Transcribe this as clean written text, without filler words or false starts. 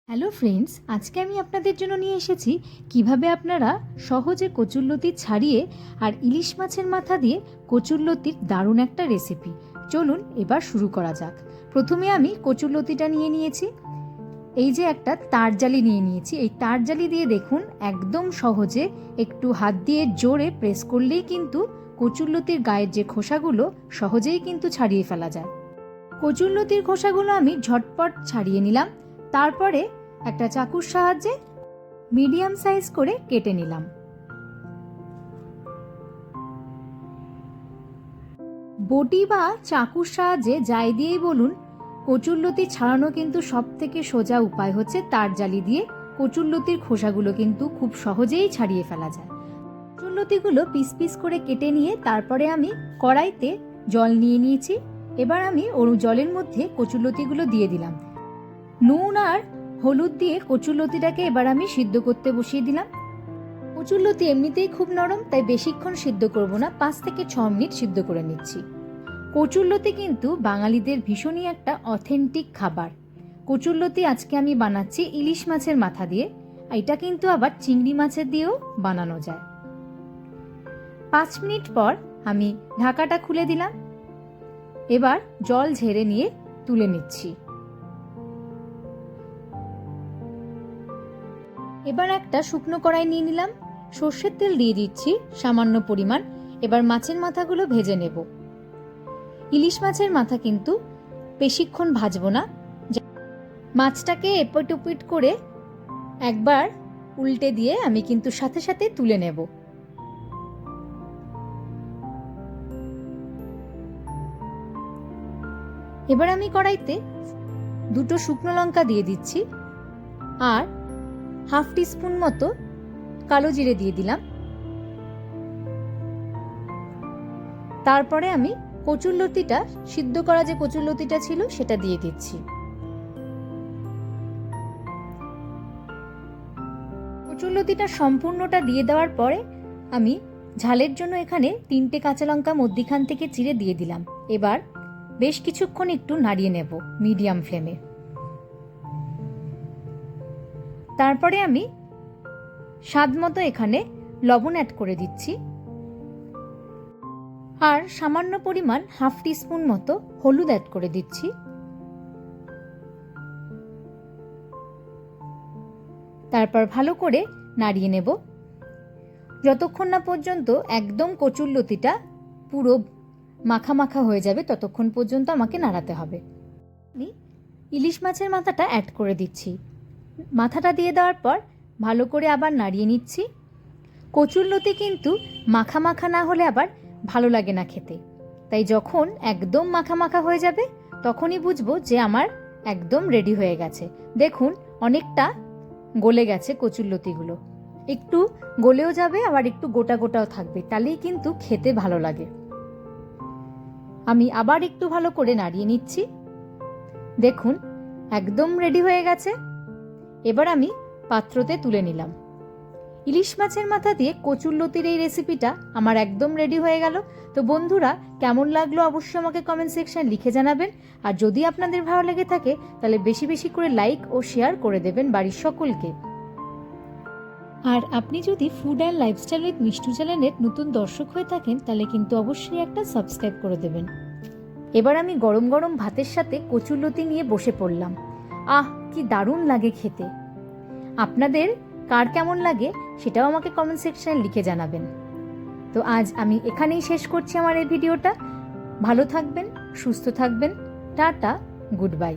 Hello friends, আজকে আমি আপনাদের জন্য নিয়ে এসেছি কিভাবে আপনারা সহজে কচুরলতি ছাড়িয়ে আর ইলিশ মাছের মাথা দিয়ে কচুরলতির দারুণ একটা রেসিপি। চলুন এবার শুরু করা যাক। প্রথমে আমি কচুরলতিটা নিয়ে নিয়েছি। এই যে একটা তারজালি নিয়ে নিয়েছি। এই তারজালি দিয়ে দেখুন একদম সহজে একটু হাত দিয়ে জোরে প্রেস করলেই কিন্তু কচুরলতির গায়ের যে খোসাগুলো সহজেই কিন্তু ছাড়িয়ে ফেলা যায়। কচুরলতির খোসাগুলো আমি ঝটপট ছাড়িয়ে নিলাম। তারপরে একটা চাকুর সাহায্যে মিডিয়াম সাইজ করে কেটে নিলাম। বটি বা চাকুর সাহায্যে যাই দিয়েই বলুন, কচুরলতি ছাড়ানো কিন্তু সব থেকে সোজা উপায় হচ্ছে তারজালি দিয়ে। কচুরলতির খোসাগুলো কিন্তু খুব সহজেই ছাড়িয়ে ফেলা যায়। কচুরলতিগুলো পিস পিস করে কেটে নিয়ে তারপরে আমি কড়াইতে জল নিয়ে নিয়েছি। এবার আমি ওর জলের মধ্যে কচুরলতিগুলো দিয়ে দিলাম। নুন আর হলুদ দিয়ে কচুরলতিটাকে এবার আমি সিদ্ধ করতে বসিয়ে দিলাম। কচুরলতি এমনিতেই খুব নরম, তাই বেশিক্ষণ সিদ্ধ করব না, 5 থেকে 6 মিনিট সিদ্ধ করে নিচ্ছি। কচুরলতি কিন্তু বাঙালিদের ভীষণই একটা অথেন্টিক খাবার। কচুরলতি আজকে আমি বানাচ্ছি ইলিশ মাছের মাথা দিয়ে। এটা কিন্তু আবার চিংড়ি মাছের দিয়েও বানানো যায়। 5 মিনিট পর আমি ঢাকাটা খুলে দিলাম। এবার জল ঝেড়ে নিয়ে তুলে নিচ্ছি। এবার একটা শুকনো কড়াই নিয়ে নিলাম। সর্ষের তেল দিয়ে দিচ্ছি সামান্য পরিমাণ। এবার মাছের মাথাগুলো ভেজে নেব। ইলিশ মাছের মাথা কিন্তু বেশিক্ষণ ভাজবো না। মাছটাকে এপিট ওপিট করে একবার উল্টে দিয়ে আমি কিন্তু সাথে সাথে তুলে নেব। এবার আমি কড়াইতে 2 শুকনো লঙ্কা দিয়ে দিচ্ছি আর হাফ টিস্পুন মতো কালো জিরে দিয়ে দিলাম। তারপরে আমি কচুরলতিটা, সিদ্ধ করা যে কচুরলতিটা ছিল সেটা দিয়ে দিচ্ছি। কচুরলতিটা সম্পূর্ণটা দিয়ে দেওয়ার পরে আমি ঝালের জন্য এখানে 3টে কাঁচা লঙ্কা মধ্যিখান থেকে চিড়ে দিয়ে দিলাম। এবার বেশ কিছুক্ষণ একটু নাড়িয়ে নেব মিডিয়াম ফ্লেমে। তারপরে আমি স্বাদ মতো এখানে লবণ অ্যাড করে দিচ্ছি আর সামান্য পরিমাণ হাফ টিস্পুন মতো হলুদ অ্যাড করে দিচ্ছি। তারপর ভালো করে নাড়িয়ে নেব যতক্ষণ না পর্যন্ত একদম কচুরলতিটা পুরো মাখা মাখা হয়ে যাবে, ততক্ষণ পর্যন্ত আমাকে নাড়াতে হবে। আমি ইলিশ মাছের মাথাটা অ্যাড করে দিচ্ছি। মাথাটা দিয়ে দেওয়ার পর ভালো করে আবার নাড়িয়ে নিচ্ছি। কচুরলতি কিন্তু মাখা মাখা না হলে আবার ভালো লাগে না খেতে, তাই যখন একদম মাখা মাখা হয়ে যাবে তখনই বুঝবো যে আমার একদম রেডি হয়ে গেছে। দেখুন অনেকটা গলে গেছে কচুরলতিগুলো, একটু গলেও যাবে আবার একটু গোটা গোটাও থাকবে, তাহলেই কিন্তু খেতে ভালো লাগে। আমি আবার একটু ভালো করে নাড়িয়ে নিচ্ছি। দেখুন একদম রেডি হয়ে গেছে। এবার আমি পাত্রতে তুলে নিলাম। ইলিশ মাছের মাথা দিয়ে কচুরলতির এই রেসিপিটা আমার একদম রেডি হয়ে গেল। তো বন্ধুরা, কেমন লাগলো অবশ্যই আমাকে কমেন্ট সেকশন লিখে জানাবেন। আর যদি আপনাদের ভালো লেগে থাকে তাহলে বেশি বেশি করে লাইক ও শেয়ার করে দেবেন বাড়ির সকলকে। আর আপনি যদি food and lifestyle with Mishtu চ্যানেলের নতুন দর্শক হয়ে থাকেন তাহলে কিন্তু অবশ্যই একটা সাবস্ক্রাইব করে দেবেন। এবার আমি গরম গরম ভাতের সাথে কচুরলতি নিয়ে বসে পড়লাম। আহ, কি দারুণ লাগে খেতে। আপনাদের কার কেমন লাগে সেটাও আমাকে কমেন্ট সেকশনে লিখে জানাবেন। তো আজ আমি এখানেই শেষ করছি আমার এই ভিডিওটা। ভালো থাকবেন, সুস্থ থাকবেন। Tata, good bye.